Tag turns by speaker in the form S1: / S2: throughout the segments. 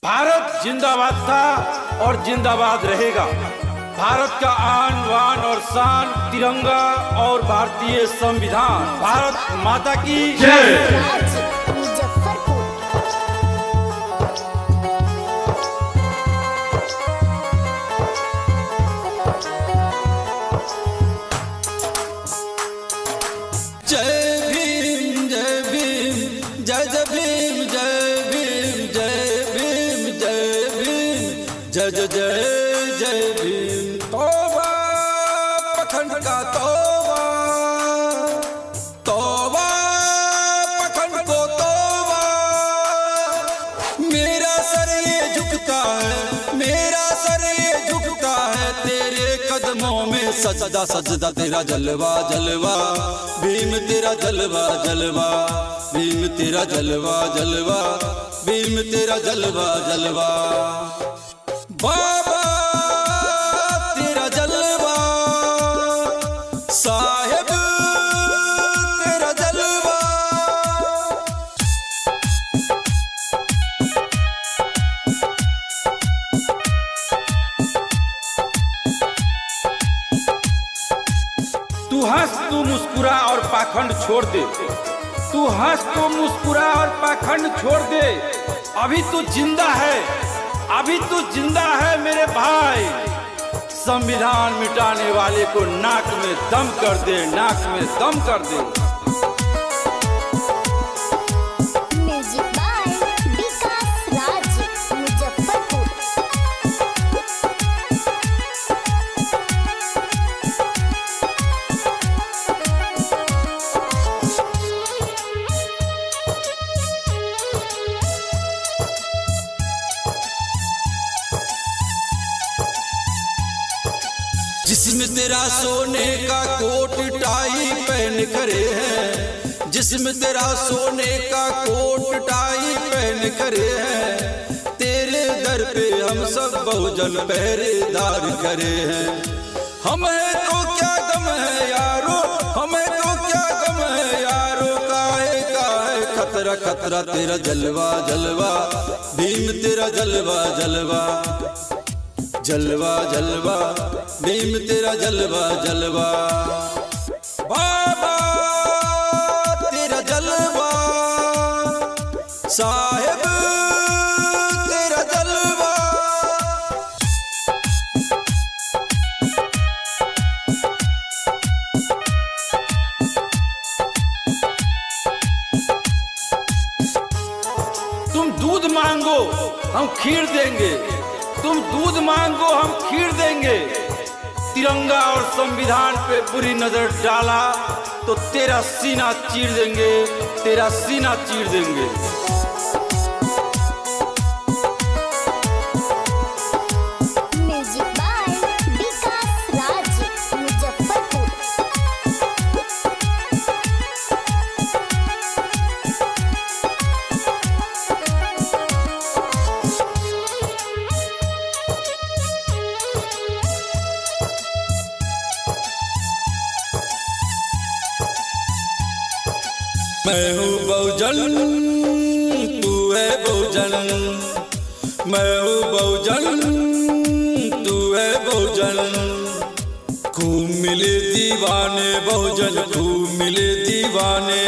S1: भारत जिंदाबाद था और जिंदाबाद रहेगा। भारत का आन बान और शान तिरंगा और भारतीय संविधान। भारत माता की जय।
S2: जय जय जय जय भीम। तौबा पखंड का तौबा, तौबा पखंड को तौबा। मेरा सर ये झुकता है, मेरा सर ये झुकता है तेरे कदमों में सजदा सजदा। तेरा जलवा जलवा भीम, तेरा जलवा जलवा भीम, तेरा जलवा जलवा भीम, तेरा जलवा जलवा। बाबा तेरा जलवा, साहेब तेरा जलवा।
S1: तू हंस तू मुस्कुरा और पाखंड छोड़ दे, तू हंस तो मुस्कुरा और पाखंड छोड़ दे। अभी तू जिंदा है, अभी तू जिंदा है मेरे भाई। संविधान मिटाने वाले को नाक में दम कर दे, नाक में दम कर दे।
S2: जिसमें तेरा सोने का कोट टाई पहन करे हैं, जिसमें तेरा सोने का कोट टाई पहन करे हैं। तेरे दर पे हम सब बहुजन पहरेदार करे हैं। हमें तो क्या गम है यारो, हमें तो क्या गम है यारो। काहे काहे खतरा खतरा, तेरा जलवा जलवा भीम, तेरा जलवा जलवा जलवा जलवा भीम, तेरा जलवा जलवा। बाबा तेरा जलवा, साहेब तेरा जलवा।
S1: तुम दूध मांगो हम खीर देंगे, तुम दूध मांगो हम खीर देंगे। तिरंगा और संविधान पे बुरी नजर डाला तो तेरा सीना चीर देंगे, तेरा सीना चीर देंगे।
S2: मैं हूँ बहुजन, तू है बहुजन। मैं हूँ बहुजन, तू है बहुजन। खूब मिले दीवाने बहुजन, खूब मिले दीवाने।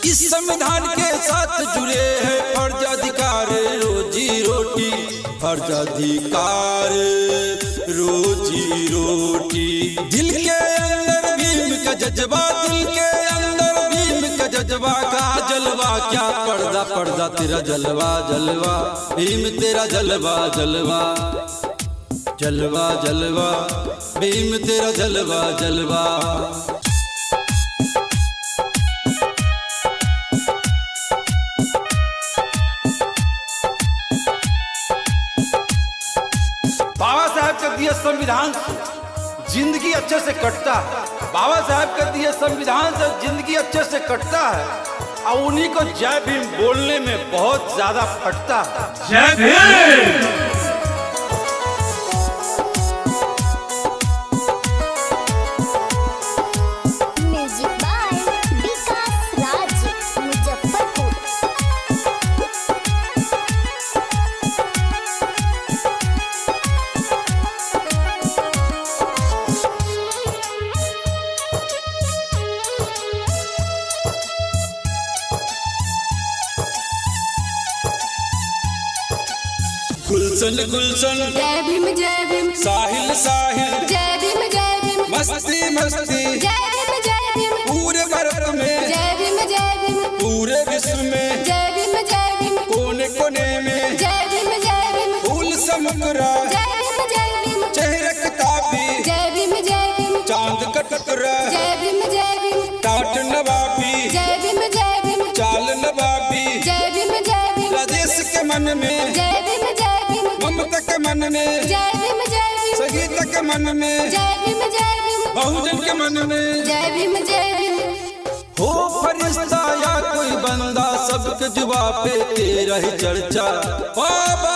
S2: इस संविधान के साथ जुड़े हैं फर्ज अधिकार रोजी रोटी, फर्ज अधिकार रोजी रोटी। दिल के अंदर भीम का जज्बा, दिल के अंदर जज्बा का जलवा। क्या पर्दा पर्दा, तेरा जलवा जलवा भीम, तेरा जलवा जलवा जलवा जलवा भीम, तेरा जलवा जलवा।
S1: बाबा साहब के दिए संविधान से जिंदगी अच्छे से कटता है, बाबा साहब के दिए संविधान से जिंदगी अच्छे से कटता है। और उन्हीं को जय भीम बोलने में बहुत ज्यादा फटता है। जय भीम।
S2: गुलशन गुलशन
S3: जय भीम जय भीम,
S2: साहिल साहिल
S3: जय भीम जय भीम,
S2: मस्ती मस्ती
S3: जय भीम जय भीम,
S2: पूरे भारत में
S3: जय भीम जय भीम,
S2: पूरे विश्व में
S3: जय भीम जय भीम,
S2: कोने कोने में
S3: जय भीम जय भीम,
S2: फूल समुकरा
S3: जय भीम जय भीम,
S2: चेहरे किताबी
S3: जय भीम जय भीम,
S2: चांद का टुकड़ा
S3: जय भीम जय भीम,
S2: टाट नवाबी
S3: जय भीम जय भीम,
S2: चाल नवाबी
S3: जय भीम जय भीम,
S2: प्रदेश के मन में
S3: जय भीम जय भीम,
S2: ममता के मन में
S3: जय भीम जय भीम,
S2: संगीता के मन में
S3: जय भीम जय भीम,
S2: बहुजन के मन में
S3: जय भीम जय भीम।
S2: हो फरिश्ता या कोई बंदा सबके जुबा पे तेरा ही चर्चा बाबा